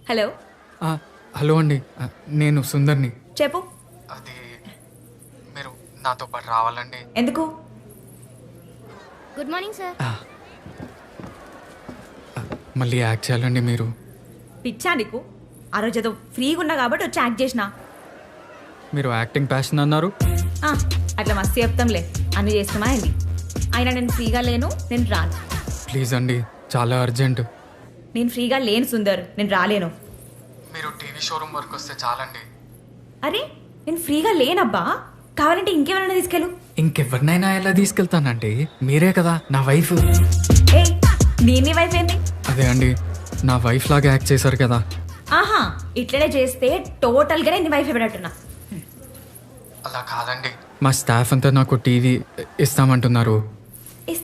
Hello. Hello అండి, నేను సుందర్ని. చెప్పు. అది మీరు నాతో పాటు రావాలండి. ఎందుకు? Good morning sir. మళ్ళీ యాక్ట్ చేయాలండి మీరు. పిచ్చా నీకు? ఆ రోజు ఏదో ఫ్రీగా ఉన్నా కాబట్టి వచ్చి యాక్ట్ చేసిన. మీరు యాక్టింగ్ ప్యాషన్ అన్నారు. అట్లా మస్తు చెప్తాంలే, అన్నీ చేస్తామా ఏంటి? అయినా నేను ఫ్రీగా లేను, నేను రాను. ప్లీజ్ అండి, చాలా అర్జెంట్. నేను ఫ్రీగా లేను సుందర్, నేను రాలేను. మీరు టీవీ షోరూమ్ వరకు వస్తే చాలండి. అరే నేను ఫ్రీగా లేనబ్బా, కావాలంటే ఇంకెవరైనా తీసుకెళ్ళు. ఇంకెవరినైనా ఎలా తీసుకెళ్తానండి? మీరే కదా నా వైఫ్. ఏ నీ వైఫ్ ఏంది? అదే అండి, నా వైఫ్ లాగా యాక్ట్ చేశారు కదా. ఆహా, ఇట్లనే చేస్తే టోటల్గానే నీ వైఫ్ ఎవడట్టున్నా. అలా కాదండి, మా స్టాఫ్ అంతా నాకు టీవీ ఇస్తామంటున్నారు.